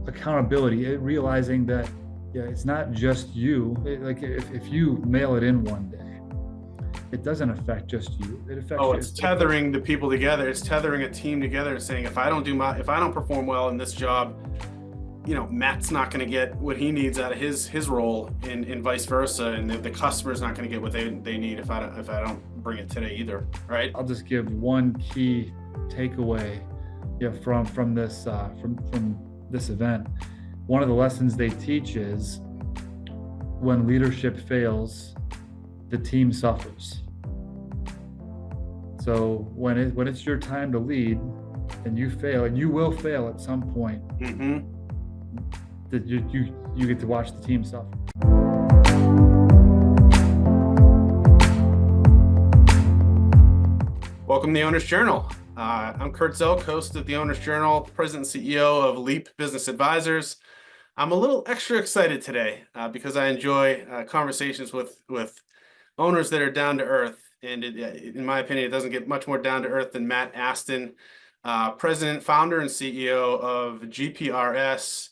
accountability, realizing that it's not just you. Like if you mail it in one day, it doesn't affect just you. It affects Oh, you. it's tethering the people together. It's tethering a team together, saying if I don't perform well in this job, Matt's not going to get what he needs out of his role, and vice versa, and the customer's not going to get what they need if I don't bring it today either, right? I'll just give one key takeaway, from this event. One of the lessons they teach is when leadership fails, the team suffers. So when it's your time to lead, and you fail, and you will fail at some point, that you get to watch the team suffer. Welcome to the Owner's Journal. I'm Kurt Zelch, host of the Owner's Journal, president and CEO of Leap Business Advisors. I'm a little extra excited today because I enjoy conversations with owners that are down to earth. And in my opinion, it doesn't get much more down to earth than Matt Aston, president, founder, and CEO of GPRS,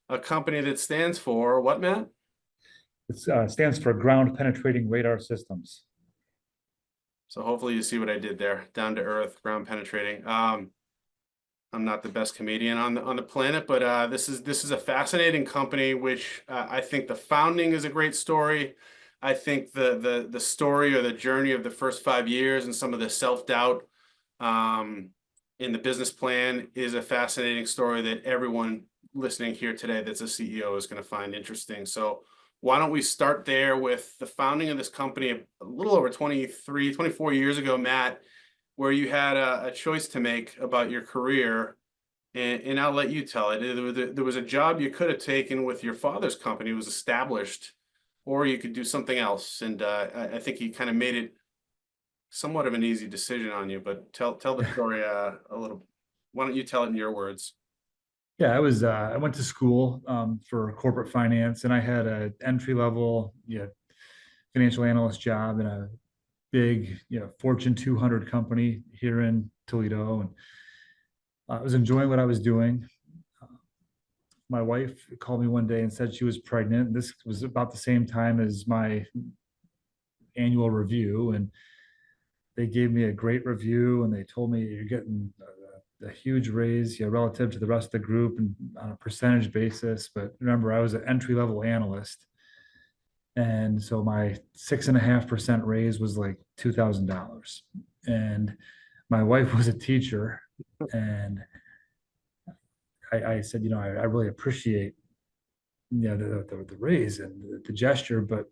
a company that stands for what, Matt? It stands for Ground Penetrating Radar Systems. So hopefully you see what I did there. Down to earth, ground penetrating. I'm not the best comedian on the planet, but this is a fascinating company, which I think the founding is a great story. I think the story or the journey of the first 5 years and some of the self-doubt in the business plan is a fascinating story that everyone listening here today that's a CEO is going to find interesting. So why don't we start there with the founding of this company a little over 24 years ago, Matt, where you had a choice to make about your career, and I'll let you tell it. There was a job you could have taken with your father's company, it was established, or you could do something else. And I think he kind of made it somewhat of an easy decision on you, but tell the story a little. Why don't you tell it in your words? Yeah, I went to school for corporate finance, and I had an entry level financial analyst job in a big Fortune 200 company here in Toledo, and I was enjoying what I was doing. My wife called me one day and said she was pregnant. This was about the same time as my annual review, and they gave me a great review, and they told me you're getting a huge raise, relative to the rest of the group and on a percentage basis. But remember, I was an entry level analyst, and so my 6.5% raise was like $2,000. And my wife was a teacher, and I said, I really appreciate the raise and the gesture, but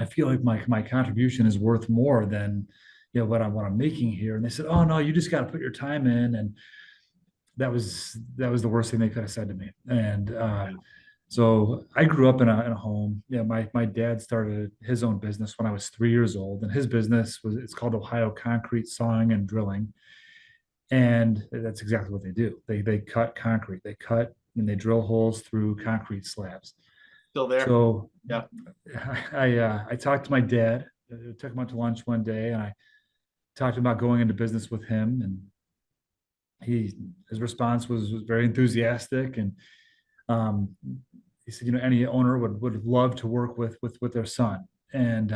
I feel like my contribution is worth more than what I'm making here. And they said, oh no, you just got to put your time in. And that was the worst thing they could have said to me. And so I grew up in a home. My dad started his own business when I was 3 years old, and his business it's called Ohio Concrete Sawing and Drilling. And that's exactly what they do. They cut concrete, they cut and they drill holes through concrete slabs. Still there? So Yeah. I talked to my dad. I took him out to lunch one day, and I talked about going into business with him. And his response was very enthusiastic, and he said, any owner would love to work with their son. And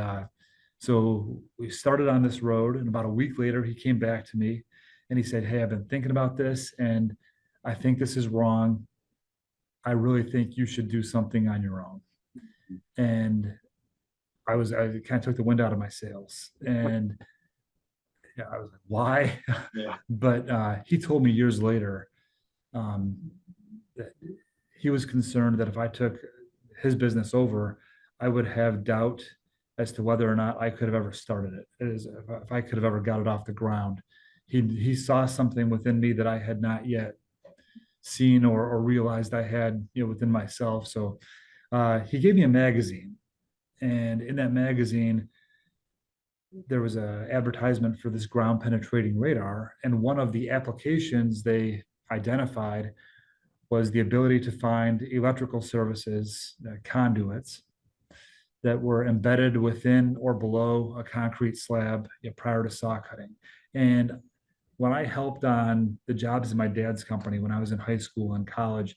so we started on this road, and about a week later, he came back to me and he said, hey, I've been thinking about this, and I think this is wrong. I really think you should do something on your own. And I kind of took the wind out of my sails. And I was like, why? Yeah. But he told me years later that he was concerned that if I took his business over, I would have doubt as to whether or not I could have ever started it. If I could have ever got it off the ground. He saw something within me that I had not yet seen or realized I had within myself. So he gave me a magazine, and in that magazine there was an advertisement for this ground penetrating radar, and one of the applications they identified was the ability to find electrical services, conduits that were embedded within or below a concrete slab prior to saw cutting. And when I helped on the jobs in my dad's company when I was in high school and college,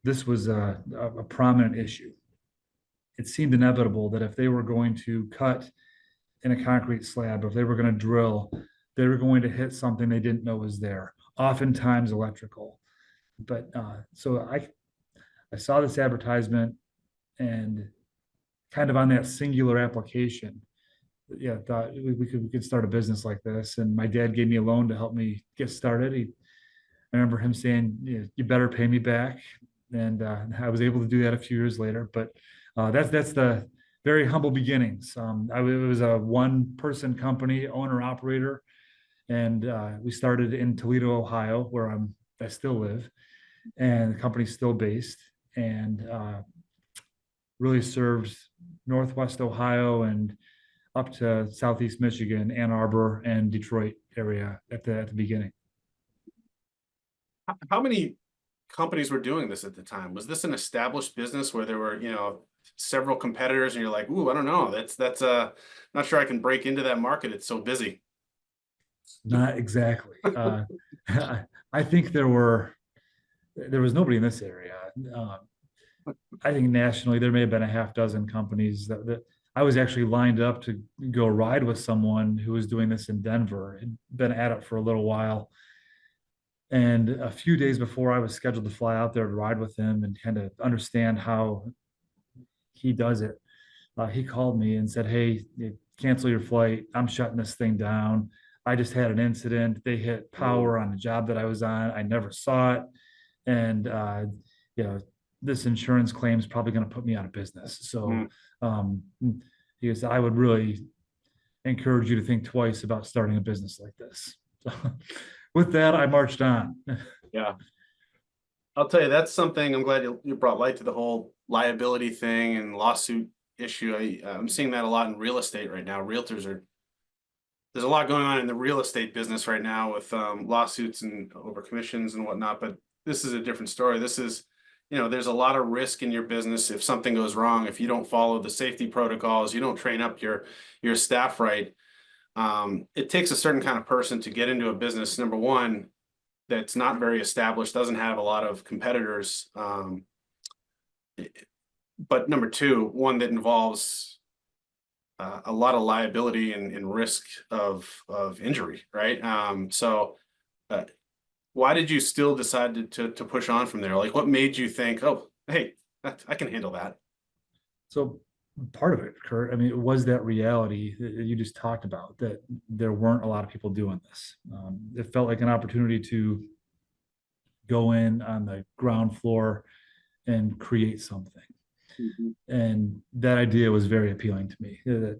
this was a prominent issue. It seemed inevitable that if they were going to cut in a concrete slab, if they were going to drill, they were going to hit something they didn't know was there, oftentimes electrical. But so I saw this advertisement and kind of on that singular application, yeah, thought we could start a business like this. And my dad gave me a loan to help me get started. I remember him saying, "You better pay me back," and I was able to do that a few years later. But that's the very humble beginnings. It was a one-person company, owner operator, and we started in Toledo, Ohio, where I still live, and the company's still based, and really served Northwest Ohio and up to Southeast Michigan, Ann Arbor, and Detroit area at the beginning. How many companies were doing this at the time? Was this an established business where there were, several competitors and you're like, ooh, I don't know. That's not sure I can break into that market. It's so busy. Not exactly. I think there was nobody in this area. I think nationally there may have been a half dozen companies that I was actually lined up to go ride with someone who was doing this in Denver. Had been at it for a little while. And a few days before I was scheduled to fly out there to ride with him and kind of understand how he does it, he called me and said, "Hey, cancel your flight. I'm shutting this thing down. I just had an incident. They hit power on the job that I was on. I never saw it. And, you know, this insurance claim is probably going to put me out of business." So um, he goes, "I would really encourage you to think twice about starting a business like this." So with that, I marched on. Yeah. I'll tell you, that's something I'm glad you brought light to the whole liability thing and lawsuit issue. I'm seeing that a lot in real estate right now. There's a lot going on in the real estate business right now with lawsuits and over commissions and whatnot, but this is a different story. This is, there's a lot of risk in your business if something goes wrong, if you don't follow the safety protocols, you don't train up your staff right. It takes a certain kind of person to get into a business, number one, that's not very established, doesn't have a lot of competitors. But number two, one that involves a lot of liability and risk of injury, right? So why did you still decide to push on from there? Like, what made you think, oh, hey, I can handle that? So part of it, Kurt, I mean, it was that reality that you just talked about, that there weren't a lot of people doing this. It felt like an opportunity to go in on the ground floor and create something. And that idea was very appealing to me. That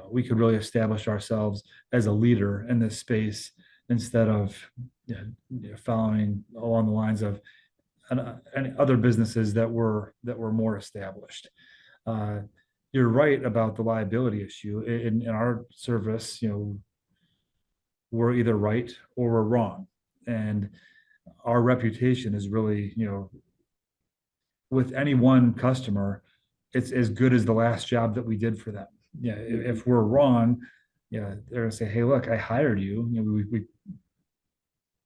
we could really establish ourselves as a leader in this space instead of following along the lines of any other businesses that were more established. You're right about the liability issue. In our service, we're either right or we're wrong, and our reputation is really, with any one customer, it's as good as the last job that we did for them. Yeah, if we're wrong, they're gonna say, "Hey, look, I hired you. You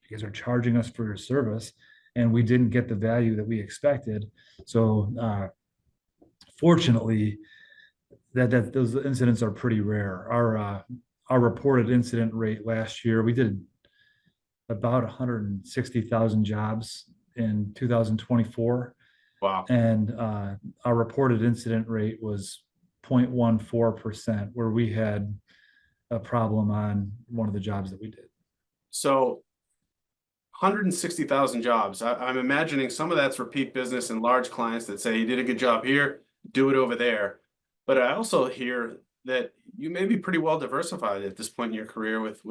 guys are charging us for your service, and we didn't get the value that we expected." So, fortunately, that those incidents are pretty rare. Our reported incident rate last year, we did about 160,000 jobs in 2024. Wow. And our reported incident rate was 0.14%, where we had a problem on one of the jobs that we did. So 160,000 jobs. I'm imagining some of that's repeat business and large clients that say, you did a good job here, do it over there. But I also hear that you may be pretty well diversified at this point in your career with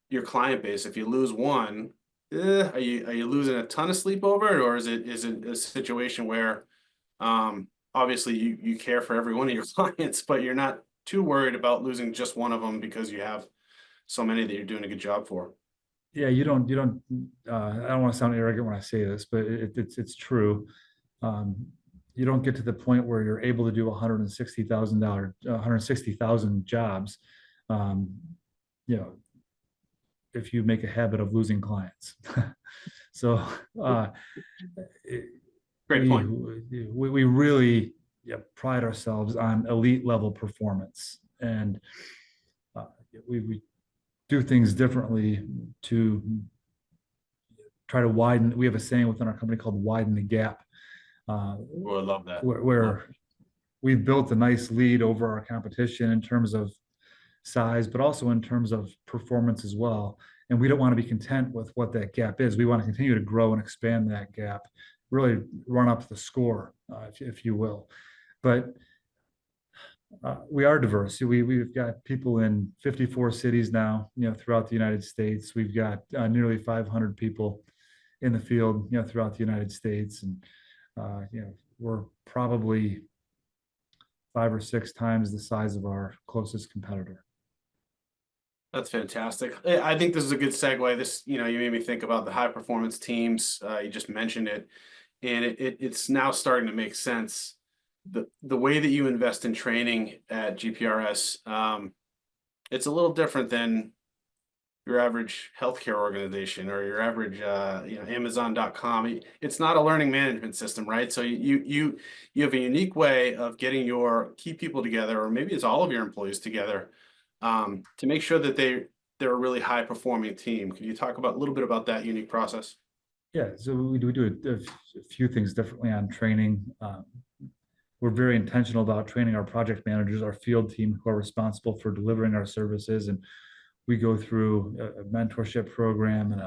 your client base. If you lose one, are you losing a ton of sleep over it, or is it a situation where obviously you care for every one of your clients, but you're not too worried about losing just one of them because you have so many that you're doing a good job for? Yeah, you don't. I don't want to sound arrogant when I say this, but it's true. You don't get to the point where you're able to do $160,000 jobs. If you make a habit of losing clients. So Great we point. we really, yeah, pride ourselves on elite level performance, and uh, we do things differently to try to widen. We have a saying within our company called "widen the gap," uh, Oh, I love that. Love where we've built a nice lead over our competition in terms of size, but also in terms of performance as well. And we don't want to be content with what that gap is. We want to continue to grow and expand that gap, really run up the score, if you will. But we are diverse. We've got people in 54 cities now, throughout the United States. We've got nearly 500 people in the field, throughout the United States, and we're probably 5 or 6 times the size of our closest competitor. That's fantastic. I think this is a good segue. This, you made me think about the high performance teams. You just mentioned it, and it's now starting to make sense. The way that you invest in training at GPRS, it's a little different than your average healthcare organization or your average, Amazon.com. It's not a learning management system, right? So you have a unique way of getting your key people together, or maybe it's all of your employees together, to make sure that they're a really high performing team. Can you talk about a little bit about that unique process? Yeah, so we do a few things differently on training. We're very intentional about training our project managers, our field team who are responsible for delivering our services, and we go through a mentorship program and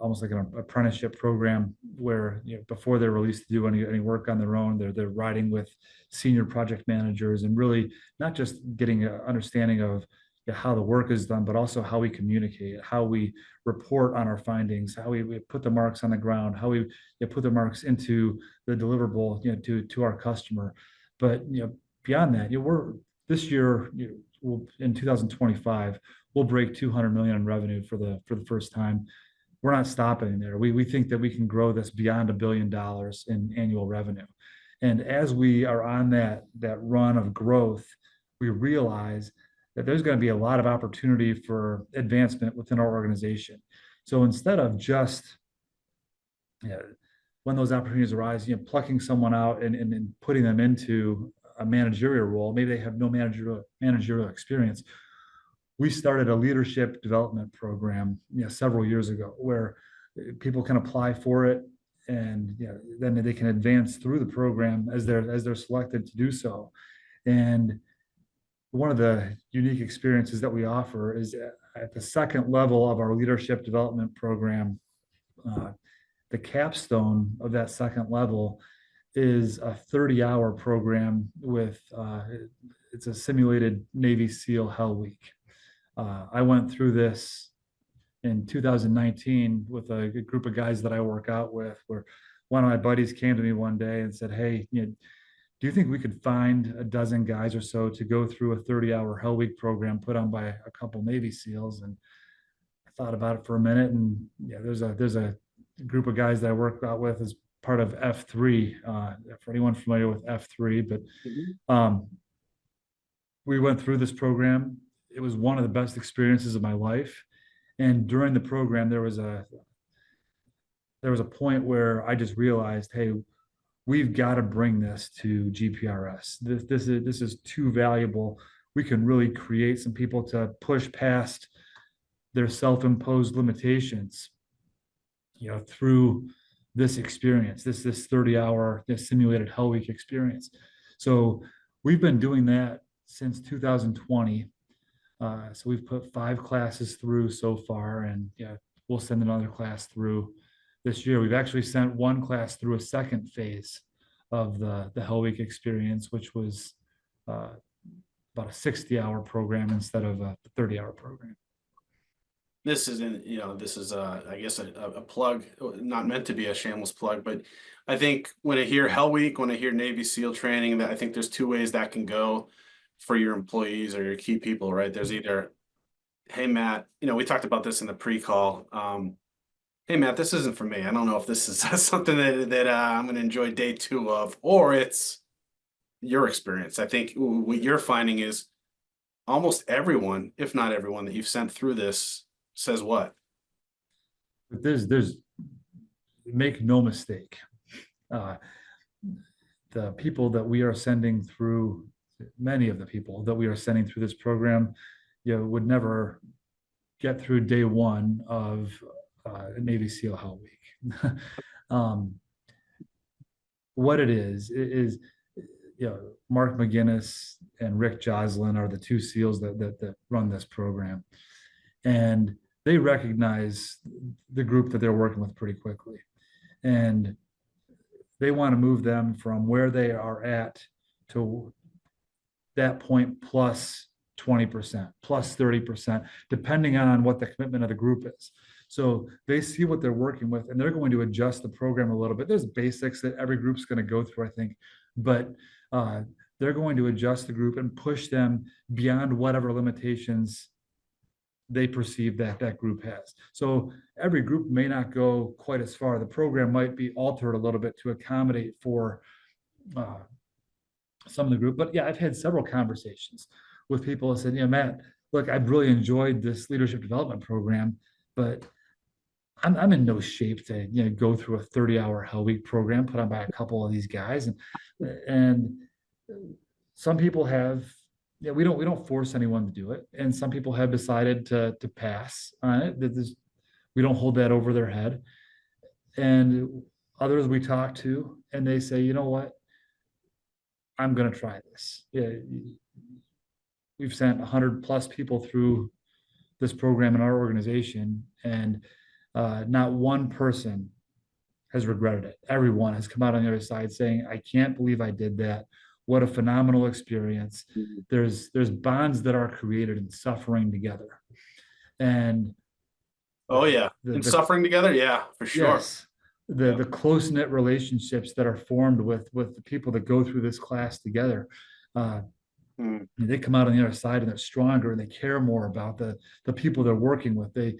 almost like an apprenticeship program where, before they're released to do any work on their own, they're riding with senior project managers and really not just getting an understanding of how the work is done, but also how we communicate, how we report on our findings, how we put the marks on the ground, how we put the marks into the deliverable, to our customer. But beyond that, we're this year, in 2025, we'll break 200 million in revenue for the first time. We're not stopping there. We think that we can grow this beyond $1 billion in annual revenue. And as we are on that run of growth, we realize that there's going to be a lot of opportunity for advancement within our organization. So instead of just, when those opportunities arise, plucking someone out and putting them into a managerial role, maybe they have no managerial experience. We started a leadership development program, several years ago, where people can apply for it, and then they can advance through the program as they're selected to do so. And one of the unique experiences that we offer is at the second level of our leadership development program. The capstone of that second level is a 30-hour program with it's a simulated Navy SEAL Hell Week. I went through this in 2019 with a group of guys that I work out with, where one of my buddies came to me one day and said, "Hey, do you think we could find a dozen guys or so to go through a 30-hour Hell Week program put on by a couple Navy SEALs?" And I thought about it for a minute, and there's a group of guys that I work out with as part of F3. For anyone familiar with F3, but we went through this program. It was one of the best experiences of my life. And during the program, there was a point where I just realized, hey, we've got to bring this to GPRS. This is too valuable. We can really create some people to push past their self-imposed limitations, through this experience, this 30-hour simulated Hell Week experience. So we've been doing that since 2020. So we've put 5 classes through so far, and we'll send another class through this year. We've actually sent one class through a second phase of the Hell Week experience, which was about a 60-hour program instead of a 30-hour program. This isn't, this is I guess a plug, not meant to be a shameless plug, but I think when I hear Hell Week, when I hear Navy SEAL training, that I think there's 2 ways that can go for your employees or your key people, right? There's either, "Hey, Matt, we talked about this in the pre-call. Hey, Matt, this isn't for me. I don't know if this is something that I'm going to enjoy day 2 of," or it's your experience. I think what you're finding is almost everyone, if not everyone that you've sent through this, says what? But there's make no mistake, uh, the people that we are sending through, many of the people that we are sending through this program, would never get through day one of Navy SEAL Hell Week. um, what it is, Mark McGinnis and Rick Joslin are the two SEALs that run this program, and they recognize the group that they're working with pretty quickly, and they want to move them from where they are at to that point plus 20%, plus 30%, depending on what the commitment of the group is. So they see what they're working with and they're going to adjust the program a little bit. There's basics that every group's going to go through, I think, but they're going to adjust the group and push them beyond whatever limitations they perceive that group has. So every group may not go quite as far. The program might be altered a little bit to accommodate for some of the group. But yeah, I've had several conversations with people that said, Matt, look, I've really enjoyed this leadership development program, but I'm in no shape to go through a 30-hour Hell Week program put on by a couple of these guys. And some people have, we don't force anyone to do it. And some people have decided to pass on it. We don't hold that over their head. And others we talk to, and they say, you know what? I'm going to try this. Yeah, we've sent 100 plus people through this program in our organization, and not one person has regretted it. Everyone has come out on the other side saying, I can't believe I did that. What a phenomenal experience. There's bonds that are created in suffering together. And oh yeah, and suffering together, yeah, for sure. Yes, the close-knit relationships that are formed with the people that go through this class together. They come out on the other side and they're stronger and they care more about the people they're working with. They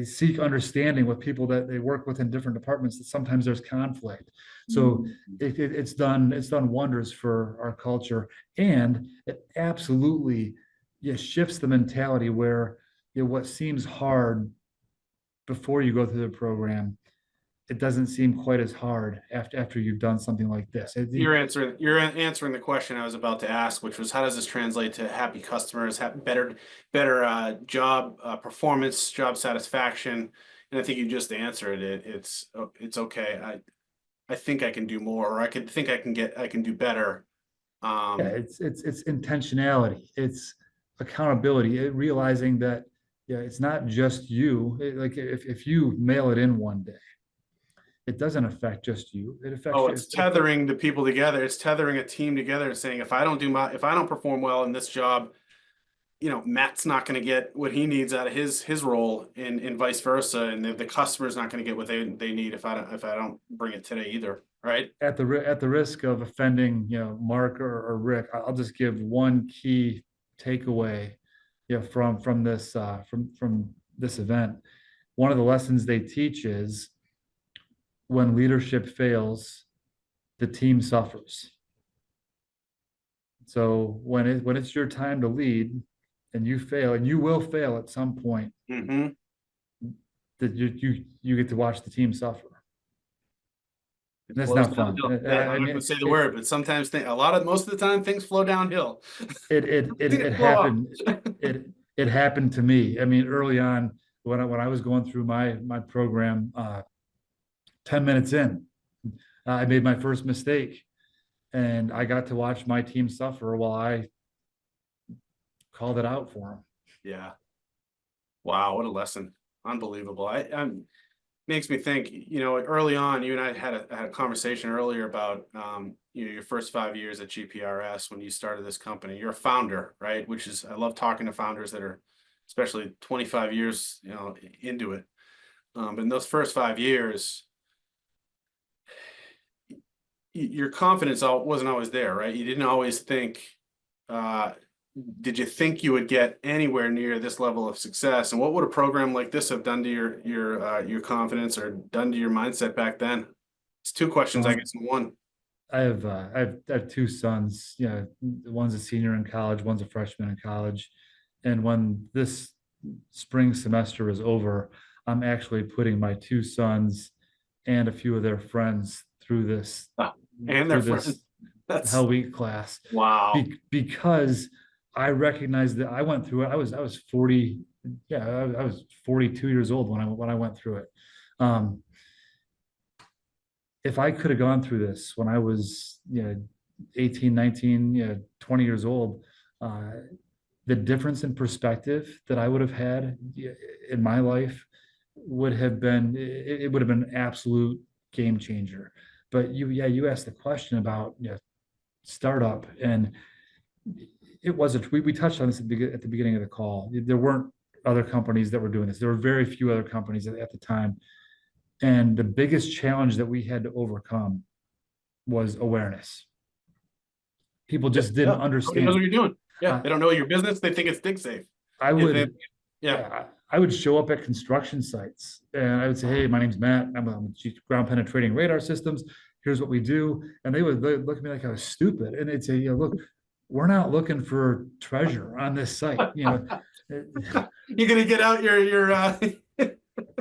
seek understanding with people that they work with in different departments that sometimes there's conflict. So it's done wonders for our culture, and it absolutely shifts the mentality where what seems hard before you go through the program, it doesn't seem quite as hard after you've done something like this. You're answering the question I was about to ask, which was how does this translate to happy customers, better job performance, job satisfaction? And I think you just answered it. It's okay. I think I can do more, or I can do better. It's intentionality. It's accountability. Realizing that it's not just you. Like if you mail it in one day, it doesn't affect just you. It affects it's tethering the people together. It's tethering a team together and saying, if I don't perform well in this job, Matt's not going to get what he needs out of his role, and vice versa. And the customer's not going to get what they need if I don't bring it today either. Right. At the risk of offending, Mark or Rick, I'll just give one key takeaway, from this event. One of the lessons they teach is when leadership fails, the team suffers. So when it's your time to lead and you fail, and you will fail at some point, that you get to watch the team suffer. That's not fun. I'm not going to say the word, but sometimes most of the time things flow downhill. It happened. It happened to me. I mean, early on when I was going through my program, 10 minutes in, I made my first mistake, and I got to watch my team suffer while I called it out for them. Yeah. Wow, what a lesson! Unbelievable. Makes me think. Early on, you and I had a conversation earlier about your first 5 years at GPRS when you started this company. You're a founder, right? Which is, I love talking to founders that are, especially 25 years, into it. But in those first 5 years, your confidence wasn't always there, right? You didn't always think, did you think you would get anywhere near this level of success? And what would a program like this have done to your confidence, or done to your mindset back then? It's two questions, I guess, in one. I have two sons. One's a senior in college, one's a freshman in college. And when this spring semester is over, I'm actually putting my two sons and a few of their friends through this Oh, and their through friends. this That's Hell Week class, wow. because I recognized that I went through it. I was 40, yeah, I was 42 years old when I went through it. Um, if I could have gone through this when I was, 18, 19, 20 years old, uh, the difference in perspective that I would have had in my life would have been, it would have been an absolute game changer. But you asked the question about, startup, and it wasn't, we touched on this at the beginning of the call. There weren't other companies that were doing this. There were very few other companies at the time. And the biggest challenge that we had to overcome was awareness. People Yeah, just yeah. didn't Nobody knows what understand. you're doing. Yeah, I, they don't know your business. They think it's dig safe. I Yeah, they, would, yeah. yeah, I would show up at construction sites and I would say, "Hey, my name's Matt. I'm ground penetrating radar systems. Here's what we do." And they'd look at me like I was stupid. And they'd say, "Look, we're not looking for treasure on this site. You're gonna get out your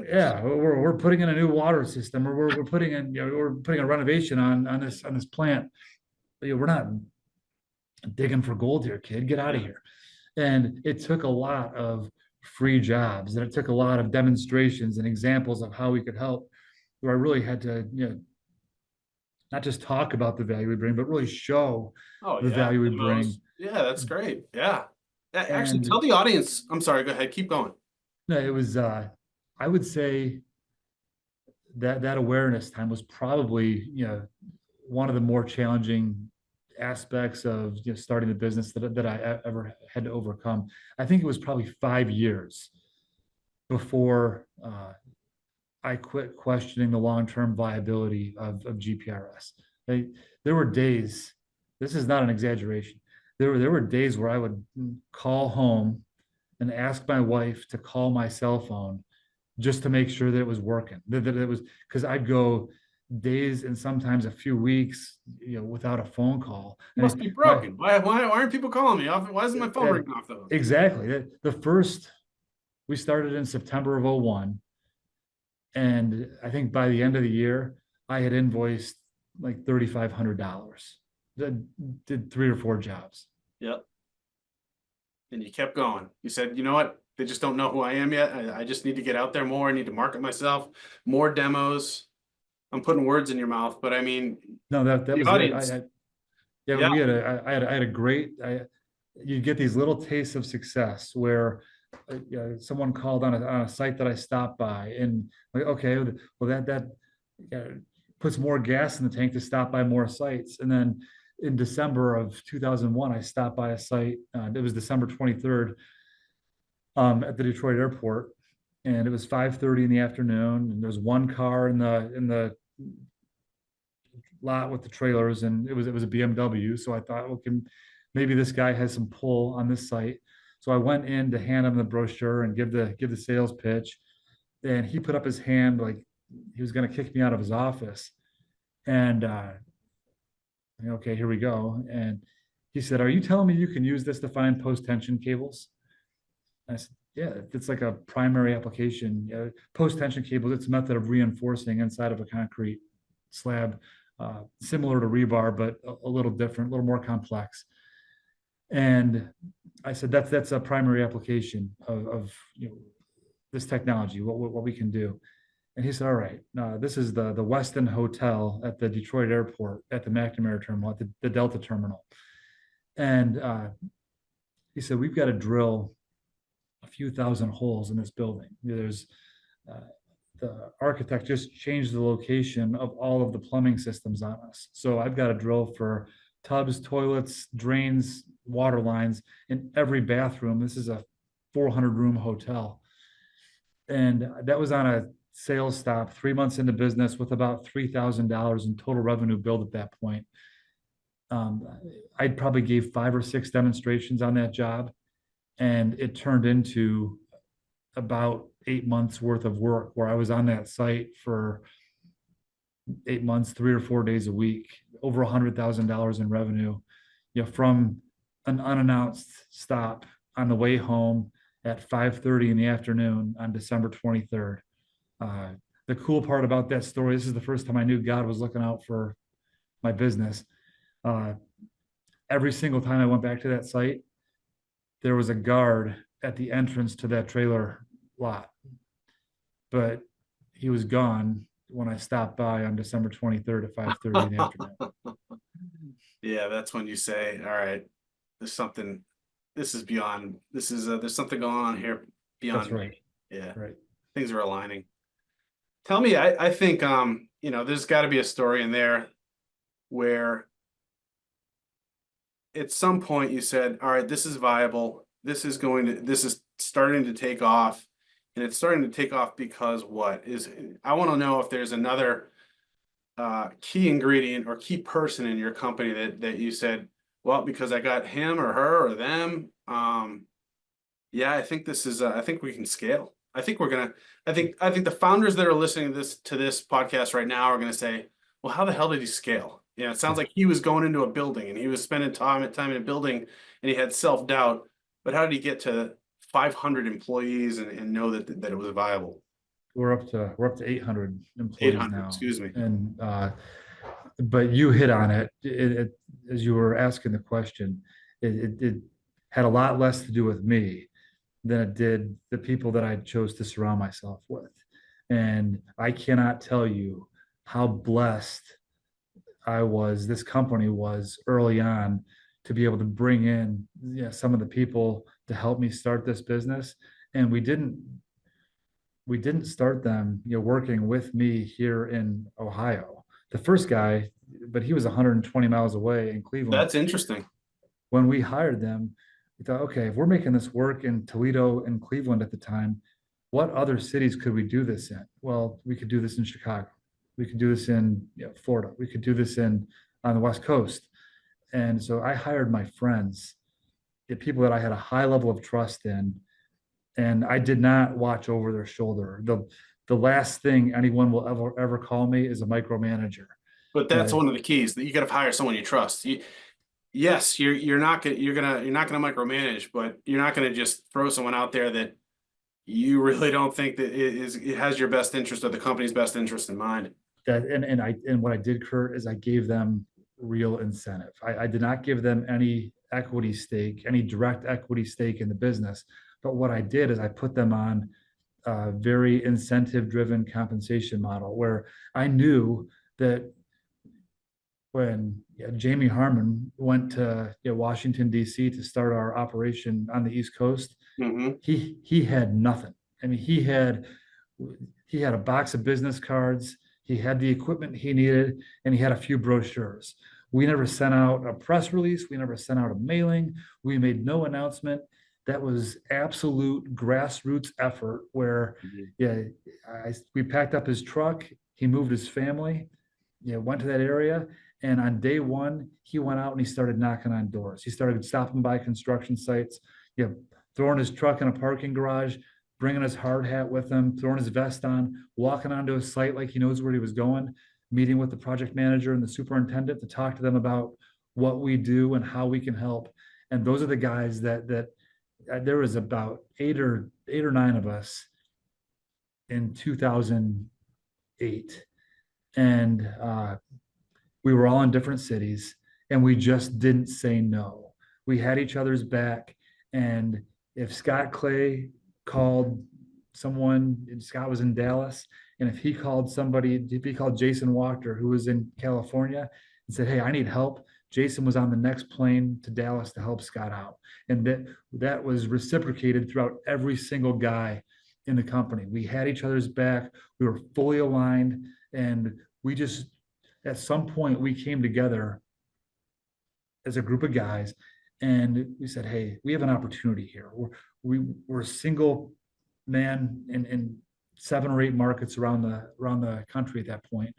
Yeah, we're putting in a new water system, or we're putting in, we're putting a renovation on this plant. We're not digging for gold here, kid. Get out of yeah. here." And it took a lot of free jobs, and it took a lot of demonstrations and examples of how we could help, where I really had to, not just talk about the value we bring, but really show Oh the yeah, value we bring. demos. Yeah, that's great. Yeah. Actually, tell And the audience. I'm sorry. Go ahead. Keep going. no, it was, I would say that awareness time was probably, one of the more challenging aspects of, starting the business that I ever had to overcome. I think it was probably 5 years before, I quit questioning the long-term viability of GPRS. There were days, this is not an exaggeration. There were days where I would call home and ask my wife to call my cell phone just to make sure that it was working. That it was, because I'd go days and sometimes a few weeks, without a phone call. You must be My broken. Why aren't people calling me? Why isn't my phone uh, ringing off the hook? exactly. The first, we started in September of '01. And I think by the end of the year, I had invoiced like $3,500. Did 3 or 4 jobs. Yep. And you kept going. You said, you know what? They just don't know who I am yet. I just need to get out there more. I need to market myself, more demos. I'm putting words in your mouth, but I mean, No, that the was it. audience. Yeah, Yeah. we had I had a great, you get these little tastes of success where, someone called on a site that I stopped by, and like, okay, well, that puts more gas in the tank to stop by more sites. And then in December of 2001, I stopped by a site. It was December 23rd, at the Detroit airport, and it was 5:30 in the afternoon, and there was one car in the lot with the trailers, and it was a BMW. So I thought, okay, maybe this guy has some pull on this site. So I went in to hand him the brochure and give the sales pitch, and he put up his hand like he was going to kick me out of his office. And okay, here we go. And he said, "Are you telling me you can use this to find post tension cables?" I said, "Yeah, it's like a primary application. Post tension cables, it's a method of reinforcing inside of a concrete slab, similar to rebar, but a little different, a little more complex." And I said, "That's a primary application of this technology, what we can do." And he said, "All right, this is the Westin Hotel at the Detroit airport, at the McNamara terminal, at the Delta terminal." And he said, "We've got to drill a few thousand holes in this building. There's uh, the architect just changed the location of all of the plumbing systems on us. So I've got to drill for tubs, toilets, drains, water lines in every bathroom. This is a 400 room hotel." And that was on a sales stop 3 months into business with about $3,000 in total revenue build at that point. Um, I probably gave 5 or 6 demonstrations on that job, and it turned into about 8 months worth of work where I was on that site for 8 months, 3 or 4 days a week, over $100,000 in revenue, from an unannounced stop on the way home at 5:30 in the afternoon on December 23rd. Uh, the cool part about that story, this is the first time I knew God was looking out for my business. Uh, every single time I went back to that site, there was a guard at the entrance to that trailer lot, but he was gone when I stopped by on December 23rd at 5:30 in the afternoon. Yeah, that's when you say, all right, there's something, there's something going on here That's beyond right. me. Yeah, Right. things are aligning. Tell me, I think, there's got to be a story in there where at some point you said, all right, this is viable. This is starting to take off. And it's starting to take off because I want to know if there's another key ingredient or key person in your company that you said, well, because I got him or her or them. Yeah, I think I think we can scale. I think the founders that are listening to this podcast right now are gonna say, well, how the hell did he scale? It sounds Yeah. like he was going into a building and he was spending time in a building and he had self-doubt, but how did he get to 500 employees and know that it was viable? We're up to 800 employees 800, now. excuse me. And but you hit on it. As you were asking the question. It had a lot less to do with me than it did the people that I chose to surround myself with. And I cannot tell you how blessed this company was early on to be able to bring in, some of the people to help me start this business. And we didn't start them, working with me here in Ohio. The first guy, but he was 120 miles away in Cleveland. That's interesting. When we hired them, we thought, okay, if we're making this work in Toledo and Cleveland at the time, what other cities could we do this in? Well, we could do this in Chicago. We could do this in, Florida. We could do this on the West Coast. And so I hired my friends, the people that I had a high level of trust in, and I did not watch over their shoulder. The last thing anyone will ever call me is a micromanager. But that's Uh, one of the keys that you got to hire someone you trust. Yes, you're not gonna micromanage, but you're not gonna just throw someone out there that you really don't think that it has your best interest or the company's best interest in mind. and what I did, Kurt, is I gave them real incentive. I did not give them any equity stake, any direct equity stake in the business. But what I did is I put them on a very incentive-driven compensation model where I knew that when Jamie Harmon went to Washington, D.C. to start our operation on the East Coast, Mm-hmm. he had nothing. I mean, he had a box of business cards, he had the equipment he needed, and he had a few brochures. We never sent out a press release, we never sent out a mailing, we made no announcement. That was absolute grassroots effort where, yeah, we packed up his truck, he moved his family, went to that area. And on day one, he went out and he started knocking on doors. He started stopping by construction sites, throwing his truck in a parking garage, bringing his hard hat with him, throwing his vest on, walking onto a site like he knows where he was going, meeting with the project manager and the superintendent to talk to them about what we do and how we can help. And those are the guys that there was about eight or nine of us in 2008, and we were all in different cities, and we just didn't say no. We had each other's back. And if Scott Clay called someone, and Scott was in Dallas, and if he called Jason Walker, who was in California, and said, hey, I need help, Jason was on the next plane to Dallas to help Scott out. And that was reciprocated throughout every single guy in the company. We had each other's back. We were fully aligned, and we just, at some point, we came together as a group of guys, and we said, hey, we have an opportunity here. We're a single man in 7 or 8 markets around the country at that point.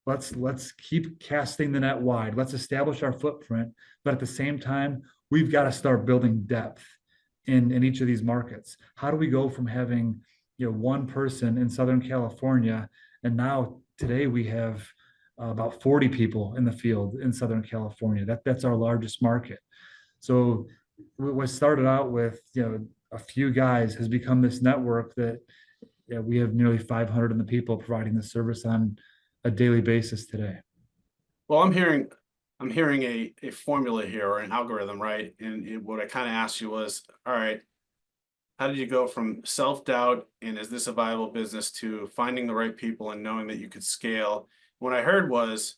Let's keep casting the net wide. Let's establish our footprint, but at the same time, we've got to start building depth in each of these markets. How do we go from having one person in Southern California, and now today we have about 40 people in the field in Southern California. That's our largest market. So what started out with a few guys has become this network that yeah, we have nearly 500 in the people providing the service on a daily basis today. Well, I'm hearing a formula here or an algorithm, right? And what I kind of asked you was, all right, how did you go from self-doubt and is this a viable business to finding the right people and knowing that you could scale? What I heard was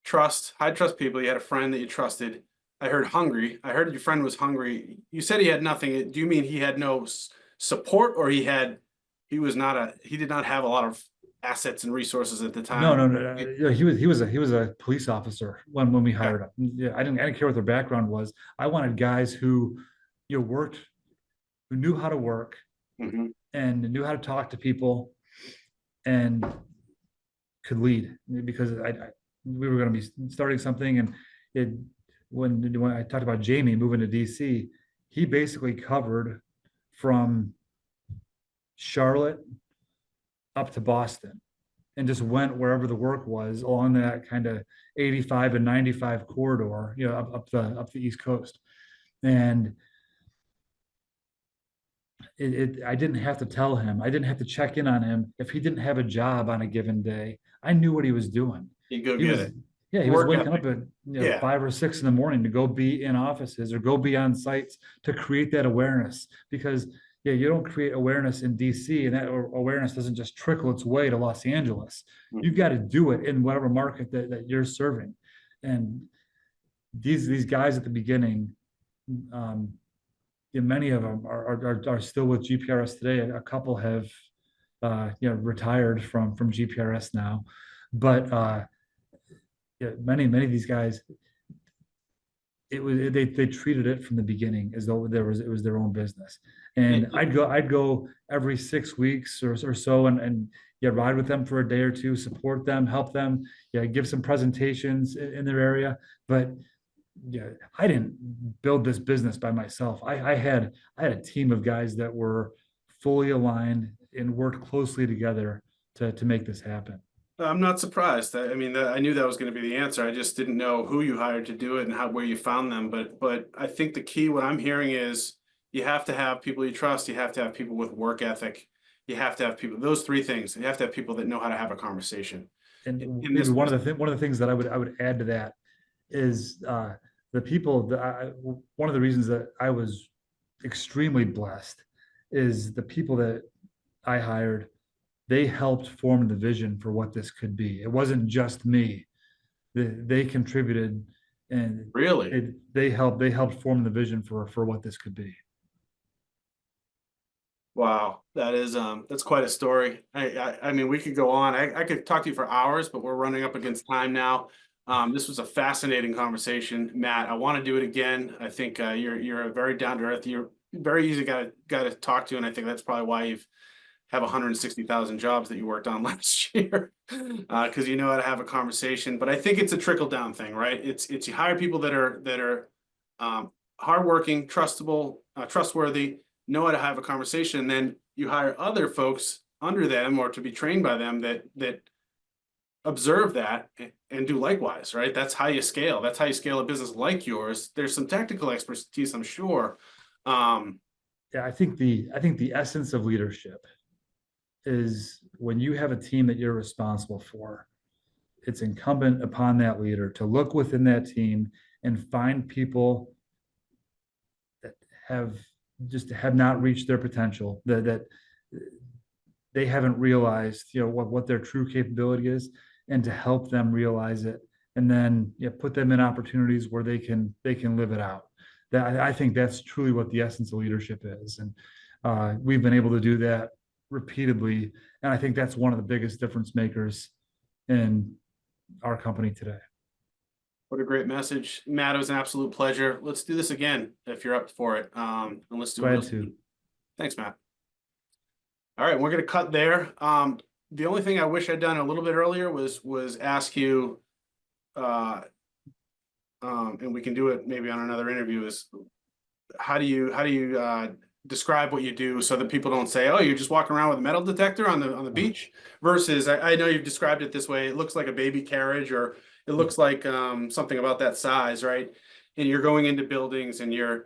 trust, high trust people. You had a friend that you trusted. I heard hungry. I heard your friend was hungry. You said he had nothing. Do you mean he had no support, or he did not have a lot of assets and resources at the No, time? no, no. Yeah, he was a police officer when we Okay. hired him. Yeah, I didn't care what their background was. I wanted guys who, worked, who knew how to work Mhm. and knew how to talk to people and could lead, because we were going to be starting something. And it when I talked about Jamie moving to DC, he basically covered from Charlotte up to Boston and just went wherever the work was along that kind of 85 and 95 corridor, up the East Coast. And I didn't have to tell him. I didn't have to check in on him. If he didn't have a job on a given day, I knew what he was doing. You go He get was, it. yeah, he was Work waking ethic. up at Yeah. 5 or 6 in the morning to go be in offices or go be on sites to create that awareness. Because you don't create awareness in DC, and that awareness doesn't just trickle its way to Los Angeles. You've Mhm. got to do it in whatever market that you're serving. And these guys at the beginning, um, many of them are still with GPRS today. A couple have retired from GPRS now, but many of these guys, they treated it from the beginning as though it was their own business. And I'd go every 6 weeks or so, and ride with them for a day or two, support them, help them, give some presentations in their area. But I didn't build this business by myself. I had a team of guys that were fully aligned and worked closely together to make this happen. I'm not surprised. I mean, I knew that was going to be the answer. I just didn't know who you hired to do it and where you found them. But I think the key, what I'm hearing is you have to have people you trust. You have to have people with work ethic. You have to have people, those three things. You have to have people that know how to have a conversation And in maybe this business. one of the things that I would add to that is the people that one of the reasons that I was extremely blessed is the people that I hired. They helped form the vision for what this could be. It wasn't just me. They contributed, and Really? they helped form the vision for what this could be. Wow, that's quite a story. I mean, we could go on. I could talk to you for hours, but we're running up against time now. This was a fascinating conversation, Matt. I want to do it again. I think you're a very down to earth. You're very easy guy to talk to, and I think that's probably why you've have 160,000 jobs that you worked on last year, because you know how to have a conversation. But I think it's a trickle down thing, right? It's you hire people that are hardworking, trustworthy, know how to have a conversation. And then you hire other folks under them or to be trained by them that observe that and do likewise, right? That's how you scale. That's how you scale a business like yours. There's some technical expertise, I'm sure. Um, Yeah, I think the essence of leadership is when you have a team that you're responsible for, it's incumbent upon that leader to look within that team and find people that have not reached their potential, that they haven't realized, what their true capability is, and to help them realize it, and then put them in opportunities where they can live it out. That I think that's truly what the essence of leadership is. And we've been able to do that repeatedly, and I think that's one of the biggest difference makers in our company today. What a great message. Matt, it was an absolute pleasure. Let's do this again if you're up for it. And let's do it real Glad to. soon. Thanks, Matt. All right, we're gonna cut there. The only thing I wish I'd done a little bit earlier was ask you, uh, and we can do it maybe on another interview, is how do you describe what you do so that people don't say, oh, you're just walking around with a metal detector on the beach, versus I know you've described it this way. It looks like a baby carriage, or it looks like something about that size, right? And you're going into buildings and you're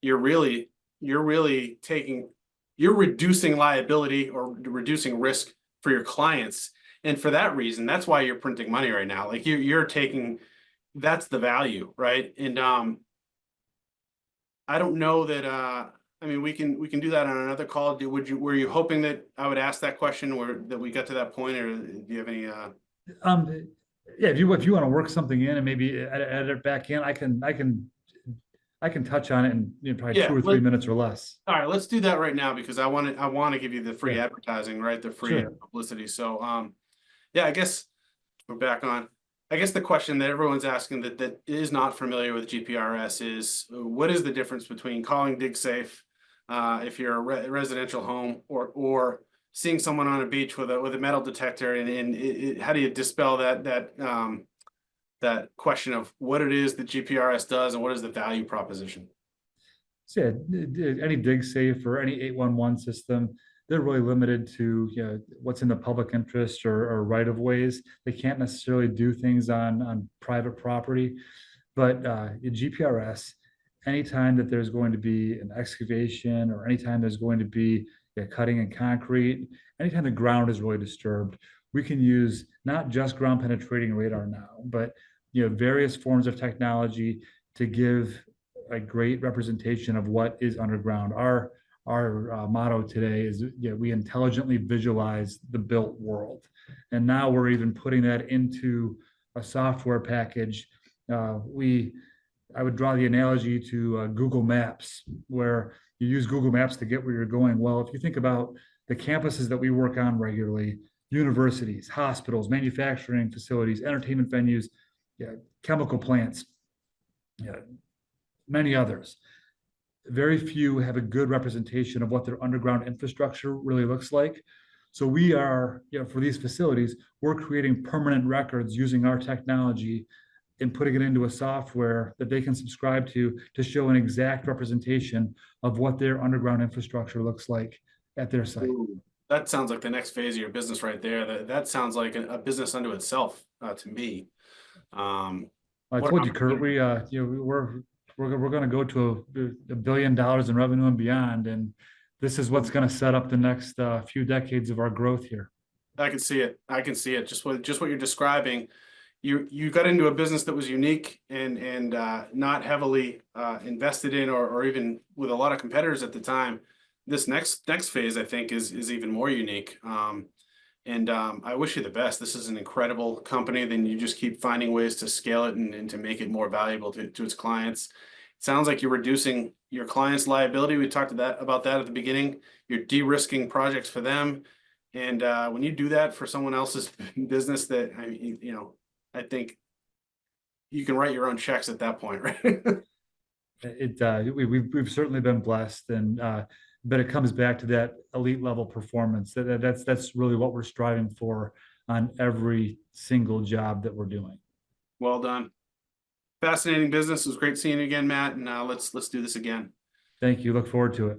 really taking you're reducing liability or reducing risk for your clients. And for that reason, that's why you're printing money right now. Like you're taking, that's the value, right? And I don't know that I mean we can do that on another call. Were you hoping that I would ask that question or that we got to that point, or do you have any Um, yeah, if you want to work something in and maybe edit it back in, I can touch on it in, probably yeah, 2 or 3 minutes or less. all right, let's do that right now because I want to give you the free Yeah, advertising, right? The free sure. publicity. So yeah, I guess we're back on. I guess the question that everyone's asking that is not familiar with GPRS is what is the difference between calling DigSafe if you're a residential home or seeing someone on a beach with a metal detector and how do you dispel that question of what it is that GPRS does and what is the value proposition? So yeah, any dig safe or any 811 system, they're really limited to, what's in the public interest or right of ways. They can't necessarily do things on private property. But in GPRS, anytime that there's going to be an excavation or anytime there's going to be cutting in concrete, anytime the ground is really disturbed, we can use not just ground penetrating radar now, but various forms of technology to give a great representation of what is underground. Our motto today is we intelligently visualize the built world, and now we're even putting that into a software package. We I would draw the analogy to Google Maps, where you use Google Maps to get where you're going. Well, if you think about the campuses that we work on regularly, universities, hospitals, manufacturing facilities, entertainment venues, yeah, chemical plants, yeah, many others. Very few have a good representation of what their underground infrastructure really looks like. So we are, for these facilities, we're creating permanent records using our technology and putting it into a software that they can subscribe to show an exact representation of what their underground infrastructure looks like at their site. Ooh, that sounds like the next phase of your business right there. That sounds like a business unto itself to me. I What an told you, Kurt, opportunity. we're going to go to $1 billion in revenue and beyond, and this is what's going to set up the next few decades of our growth here. I can see it. I can see it. Just what you're describing. You got into a business that was unique and not heavily invested in or even with a lot of competitors at the time. This next phase, I think, is even more unique. I wish you the best. This is an incredible company. Then you just keep finding ways to scale it and to make it more valuable to its clients. It sounds like you're reducing your clients' liability. We talked about that at the beginning. You're de-risking projects for them. And when you do that for someone else's business, that I think you can write your own checks at that point, right? We've certainly been blessed, and but it comes back to that elite level performance. That's really what we're striving for on every single job that we're doing. Well done. Fascinating business. It was great seeing you again, Matt. And let's do this again. Thank you. Look forward to it.